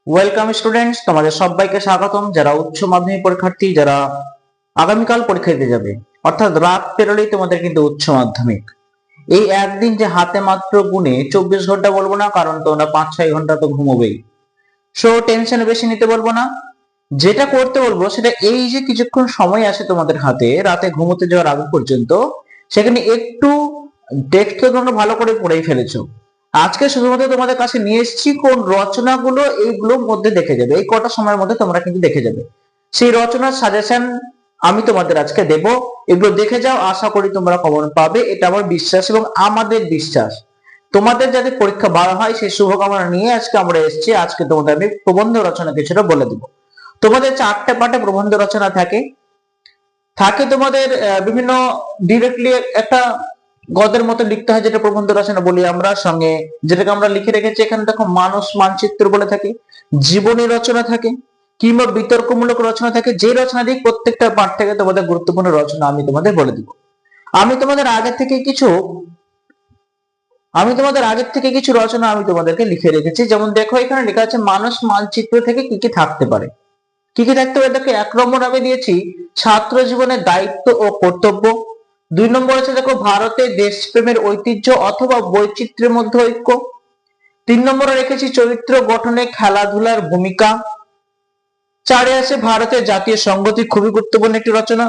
Welcome students, তোমাদের সবাইকে স্বাগতম। যারা উচ্চ মাধ্যমিক পরীক্ষার্থী, যারা আগামীকাল পরীক্ষা দিতে যাবে, অর্থাৎ রাত পেরোলেই তোমাদের কিন্তু উচ্চ মাধ্যমিক। এই একদিন যে হাতে মাত্র গুনে 24 ঘন্টা বলবো না, কারণ তোমরা 5-6 ঘন্টা তো ঘুমোবেই। সো টেনশন বেশি নিতে বলবো না। যেটা করতে বলবো সেটা এই যে কিছুক্ষণ সময় আছে তোমাদের হাতে রাতে ঘুমোতে যাওয়ার আগে পর্যন্ত, সেখানে একটু টেক্সট তো তোমরা ভালো করে পড়েই ফেলেছো। আজকে শুধুমাত্র তোমাদের কাছে নিয়ে এসেছি কোন রচনাগুলো এইগুলোর মধ্যে দেখে যাবে, এই কটা সময়ের মধ্যে তোমরা কিন্তু দেখে যাবে। সেই রচনার সাজেশন আমি তোমাদের আজকে দেব। এগুলো দেখে যাও, আশা করি তোমরা কমন পাবে, এটা আমার বিশ্বাস এবং আমাদের বিশ্বাস। তোমাদের যাতে পরীক্ষা ভালো হয় সেই শুভকামনা নিয়ে আজকে আমরা এসেছি। আজকে তোমাদের আমি প্রবন্ধ রচনা কিছুটা বলে দেবো। তোমাদের 4টে পার্টে প্রবন্ধ রচনা থাকে। তোমাদের বিভিন্ন ডিরেক্টলি একটা গদের মতো লিখতে হয়, যেটা প্রবন্ধ রচনা বলি আমরা। সঙ্গে যেটাকে আমরা লিখে রেখেছি এখানে দেখো, মানুষ মানচিত্র বলে থাকে, জীবনী রচনা থাকে, কিংবা বিতর্কমূলক রচনা থাকে। যে রচনা দিক প্রত্যেকটা পার্ট থেকে তোমাদের গুরুত্বপূর্ণ রচনা আমি তোমাদের বলে দিব। আমি তোমাদের আগে থেকে কিছু রচনা আমি তোমাদেরকে লিখে রেখেছি। যেমন দেখো, এখানে লেখা আছে মানুষ মানচিত্র থেকে কি কি থাকতে পারে। কি কি থাকতে পারে দেখো, 1 নম্বর আমি দিয়েছি ছাত্র জীবনের দায়িত্ব ও কর্তব্য। 2 নম্বর আছে দেখো, ভারতের দেশপ্রেমের ঐতিহ্য অথবা বৈচিত্র্যের মধ্যে ঐক্য। 3 নম্বরে রেখেছি চরিত্র গঠনে খেলাধুলার ভূমিকা। 4-এ আছে ভারতের জাতীয় সংগতি, খুবই গুরুত্বপূর্ণ একটি রচনা।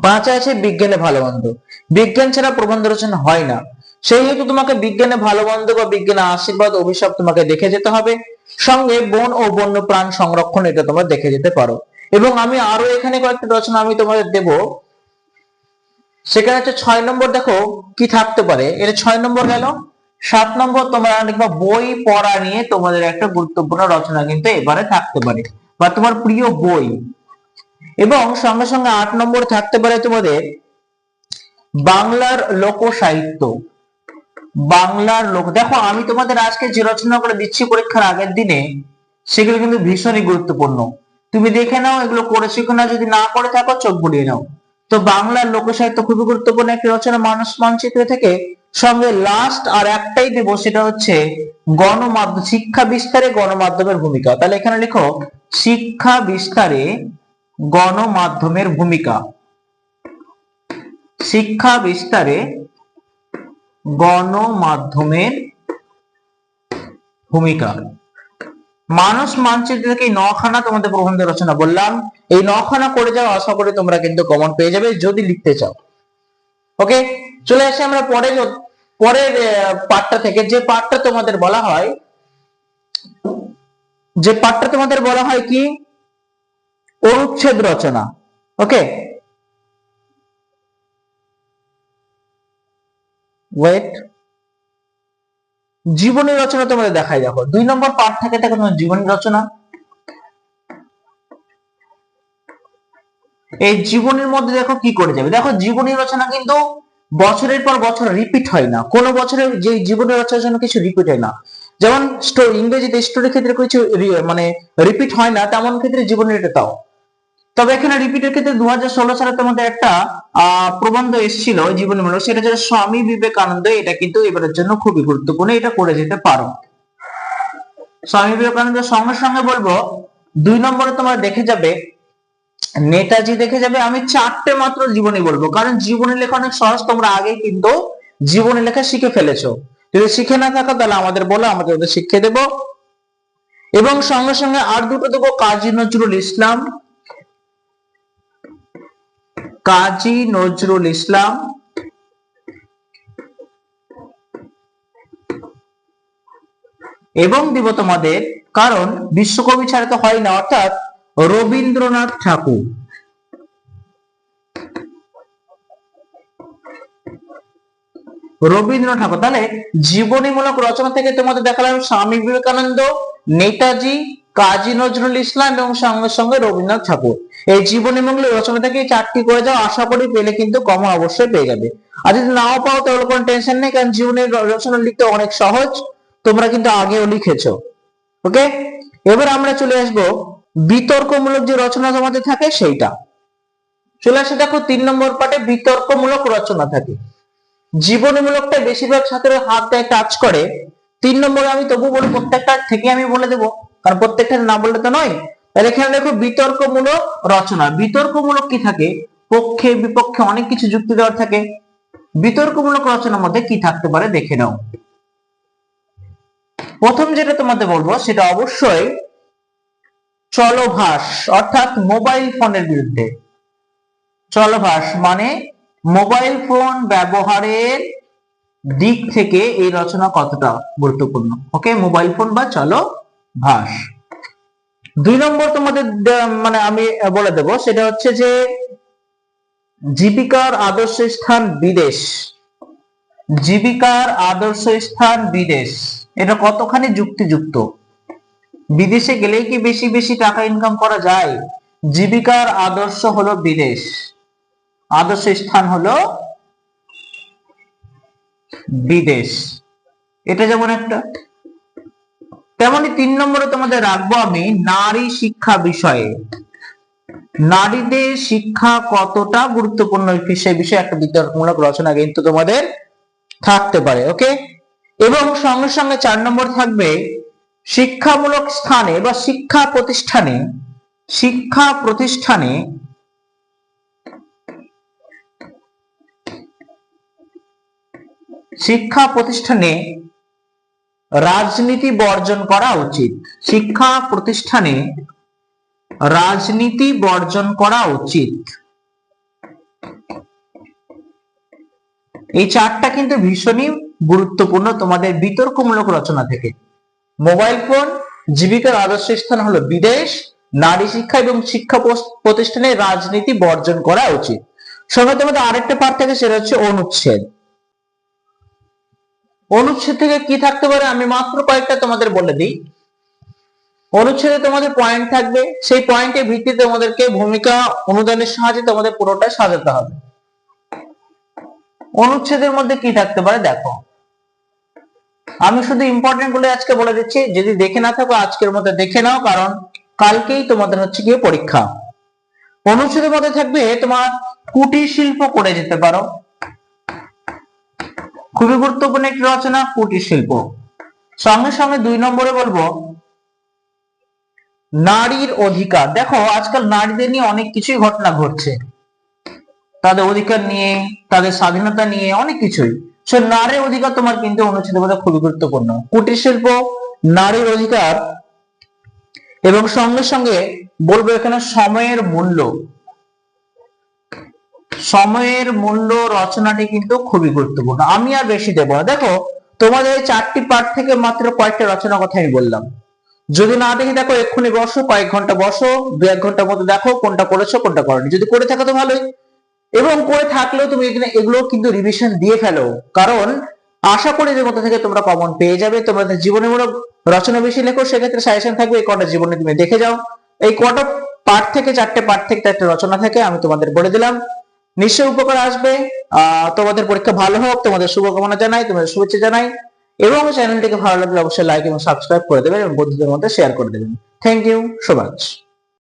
5-এ আছে বিজ্ঞানে ভালো মন্দ। বিজ্ঞান ছাড়া প্রবন্ধ রচনা হয় না, সেই হেতু তোমাকে বিজ্ঞানে ভালো মন্দ বা বিজ্ঞানে আশীর্বাদ অভিশাপ তোমাকে দেখে যেতে হবে। সঙ্গে বন ও বন্য প্রাণ সংরক্ষণ, এটা তোমরা দেখে যেতে পারো। এবং আমি আরো এখানে কয়েকটা রচনা আমি তোমাদের দেব। সেখানে হচ্ছে 6 নম্বর, দেখো কি থাকতে পারে, এটা 6 নম্বর গেল। 7 নম্বর তোমরা লিখবা বই পড়া নিয়ে তোমাদের একটা গুরুত্বপূর্ণ রচনা কিন্তু এবারে থাকতে পারে, বা তোমার প্রিয় বই। এবং সঙ্গে সঙ্গে 8 নম্বর থাকতে পারে তোমাদের বাংলার লোক সাহিত্য। দেখো, আমি তোমাদের আজকে যে রচনাগুলো দিচ্ছি পরীক্ষার আগের দিনে, সেগুলো কিন্তু ভীষণই গুরুত্বপূর্ণ। তুমি দেখে নাও এগুলো করেছো কিনা, যদি না করে থাকো চোখ বুলিয়ে নাও। তো বাংলার লোক সাহিত্য খুবই গুরুত্বপূর্ণ একটি রচনা মানুষ মানচিত্র থেকে। সঙ্গে লাস্ট আর একটাই দেবো, সেটা হচ্ছে গণমাধ্যম, শিক্ষা বিস্তারে গণমাধ্যমের ভূমিকা। তাহলে এখানে লিখো শিক্ষা বিস্তারে গণমাধ্যমের ভূমিকা। শিক্ষা বিস্তারে গণমাধ্যমের ভূমিকা। মানুষ মানচিত্র থেকে 9খানা তোমাদের প্রবন্ধ রচনা বললাম। এই 9খানা করে যাও, আশা করি তোমরা কিন্তু কমন পেয়ে যাবে যদি লিখতে চাও। ওকে, চলে আসি আমরা পরের পার্টটা থেকে। যে পার্টটা তোমাদের বলা হয় কি অনুচ্ছেদ রচনা। ওকে, ওয়েট, জীবনী রচনা তোমাদের দেখাই। দেখো 2 নম্বর পার্ট থেকে জীবনী রচনা। এই জীবনের মধ্যে দেখো কি করে যাবে। দেখো, জীবনী রচনা কিন্তু বছরের পর বছর রিপিট হয় না। কোন বছরে যে জীবনী রচনার জন্য কিছু রিপিট হয় না, যেমন ইংরেজিতে স্টোরি ক্ষেত্রে কিছু মানে রিপিট হয় না, তেমন ক্ষেত্রে জীবনীটা তাও। তবে এখানে রিপিটের ক্ষেত্রে 2016 সালে তোমাদের একটা প্রবন্ধ এসেছিল জীবনীমূলক, সেটা হচ্ছে স্বামী বিবেকানন্দ। এটা কিন্তু এবারের জন্য খুবই গুরুত্বপূর্ণ, এটা করে যেতে পারো। স্বামী বিবেকানন্দের সঙ্গে সঙ্গে বলবো 2 নম্বরে তোমরা দেখে যাবে নেতাজি দেখে যাবে। আমি 4টে মাত্র জীবনী বলবো, কারণ জীবনী লেখা অনেক সহজ, তোমরা আগে কিন্তু জীবনী লেখা শিখে ফেলেছো। যদি শিখে না থাকো তাহলে আমাদের বলো, আমাদের ওদের শিখিয়ে দেবো। এবং সঙ্গে সঙ্গে আর দুটো দেবো, কাজী নজরুল ইসলাম। কাজী নজরুল ইসলাম এবং দিব তোমাদের, কারণ বিশ্বকবি ছাড়া তো হয় না, অর্থাৎ রবীন্দ্রনাথ ঠাকুর। তাহলে জীবনীমূলক রচনা থেকে তোমাদের দেখালাম স্বামী বিবেকানন্দ, নেতাজি, কাজী নজরুল ইসলাম এবং সঙ্গে সঙ্গে রবীন্দ্রনাথ ঠাকুর। এই জীবনীমূলক রচনা থেকে 4টি করে যাও, আশা করি পেলে কিন্তু কমন অবশ্যই পেয়ে যাবে। আর যদি নাও পাও তাহলে কোনো টেনশন নেই, কারণ জীবনের রচনা লিখতে অনেক সহজ, তোমরা কিন্তু আগেও লিখেছো। ওকে, এবার আমরা চলে আসবো বিতর্কমূলক যে রচনা তোমাদের থাকে সেইটা। চলে আসে দেখো 3 নম্বর পার্টে বিতর্কমূলক রচনা থাকে। জীবনীমূলকটা বেশিরভাগ ছাত্রের হাত দেয় টাচ করে। 3 নম্বরে আমি তবু বলবো, প্রত্যেকটা থেকে আমি বলে দেবো, কারণ প্রত্যেকটা না বললে তো নয়। তাহলে এখানে দেখো বিতর্কমূলক রচনা। বিতর্কমূলক কি থাকে? পক্ষে বিপক্ষে অনেক কিছু যুক্তি দেওয়ার থাকে। বিতর্কমূলক রচনার মধ্যে কি থাকতে পারে দেখে নাও। প্রথম যেটা তোমাদের বলবো সেটা অবশ্যই চলভাস, অর্থাৎ মোবাইল ফোনের বিরুদ্ধে। চলভাস মানে মোবাইল ফোন ব্যবহারের দিক থেকে এই রচনা কতটা গুরুত্বপূর্ণ। ওকে, মোবাইল ফোন বা চলভাস। 2 নম্বর তোমাদের মানে আমি বলে দেব, সেটা হচ্ছে যে জীবিকার আদর্শ স্থান বিদেশ। জীবিকার আদর্শ স্থান বিদেশ, এটা কতখানি যুক্তিযুক্ত? বিদেশে গেলেই কি বেশি বেশি টাকা ইনকাম করা যায়? জীবিকার আদর্শ হলো বিদেশ, আদর্শ স্থান হলো বিদেশ, এটা যেমন একটা। তেমনি 3 নম্বরে তোমাদের রাখবো আমি নারী শিক্ষা বিষয়ে। নারীদের শিক্ষা কতটা গুরুত্বপূর্ণ সেই বিষয়ে একটা বিতর্কমূলক রচনা কিন্তু তোমাদের থাকতে পারে। ওকে, এবং সঙ্গে সঙ্গে 4 নম্বর থাকবে শিক্ষামূলক স্থানে বা শিক্ষা প্রতিষ্ঠানে। শিক্ষা প্রতিষ্ঠানে শিক্ষা প্রতিষ্ঠানে রাজনীতি বর্জন করা উচিত। শিক্ষা প্রতিষ্ঠানে রাজনীতি বর্জন করা উচিত। এই 4টা কিন্তু ভীষণই গুরুত্বপূর্ণ তোমাদের বিতর্কমূলক রচনা থেকে। মোবাইল ফোন, জীবিকার আদর্শ স্থান হলো বিদেশ, নারী শিক্ষা এবং শিক্ষা প্রতিষ্ঠানে রাজনীতি বর্জন করা উচিত। সঙ্গে তোমাদের আরেকটা পার্ট থাকে, সেটা হচ্ছে অনুচ্ছেদ। অনুচ্ছেদ থেকে কি থাকতে পারে আমি মাত্র কয়েকটা তোমাদের বলে দিই। অনুচ্ছেদে তোমাদের পয়েন্ট থাকবে, সেই পয়েন্টের ভিত্তিতে তোমাদেরকে ভূমিকা অনুদানের সাহায্যে তোমাদের পুরোটা সাজাতে হবে। অনুচ্ছেদের মধ্যে কি থাকতে পারে দেখো, আমি শুধু ইম্পর্টেন্ট গুলো আজকে বলে দিচ্ছি, যদি দেখে না থাকো আজকের মধ্যে দেখে নাও, কারণ কালকেই তোমাদের হচ্ছে গিয়ে পরীক্ষা। অনুচ্ছেদের মধ্যে থাকবে তোমার কুটির শিল্প করে যেতে পারো, খুবই গুরুত্বপূর্ণ একটি রচনা কুটির শিল্প। সঙ্গে সঙ্গে 2 নম্বরে বলবো নারীর অধিকার। দেখো আজকাল নারীদের নিয়ে অনেক কিছুই ঘটনা ঘটছে, তাদের অধিকার নিয়ে, তাদের স্বাধীনতা নিয়ে অনেক কিছুই। সে নারীর অধিকার তোমার কিন্তু অনুচ্ছেদের মধ্যে খুবই গুরুত্বপূর্ণ। কুটির শিল্প, নারীর অধিকার, এবং সঙ্গে সঙ্গে বলবো এখানে সময়ের মূল্য। সময়ের মূল্য রচনাটি কিন্তু খুবই গুরুত্বপূর্ণ। আমি আর বেশি দেবো না, দেখো তোমাদের এই 4টি পাঠ থেকে মাত্র কয়েকটা রচনা কথা আমি বললাম। যদি না দেখি দেখো এক্ষুনি বসো, কয়েক ঘন্টা বসো, 2-1 ঘন্টার মধ্যে দেখো কোনটা করেছো কোনটা করোনি। যদি করে থাকো তো ভালোই, এবং করে থাকলেও তুমি এখানে এগুলো কিন্তু রিভিশন দিয়ে ফেলো, কারণ আশা করি যে মধ্যে থেকে তোমরা কমন পেয়ে যাবে। তোমাদের জীবনীমূলক রচনা বেশি লেখো, সেক্ষেত্রে সাজেশন থাকবে এই কটা জীবনে তুমি দেখে যাও। এই কটা পাঠ থেকে, 4টে পাঠ থেকে 4টে রচনা থেকে আমি তোমাদের বলে দিলাম, নিশ্চয়ই উপকার আসবে। তোমাদের পরীক্ষা ভালো হোক, তোমাদের শুভকামনা জানাই, তোমাদের শুভেচ্ছা জানাই, এবং চ্যানেলটিকে ভালো লাগলে অবশ্যই লাইক এবং সাবস্ক্রাইব করে দেবেন এবং বন্ধুদের মধ্যে শেয়ার করে দেবেন। Thank you so much.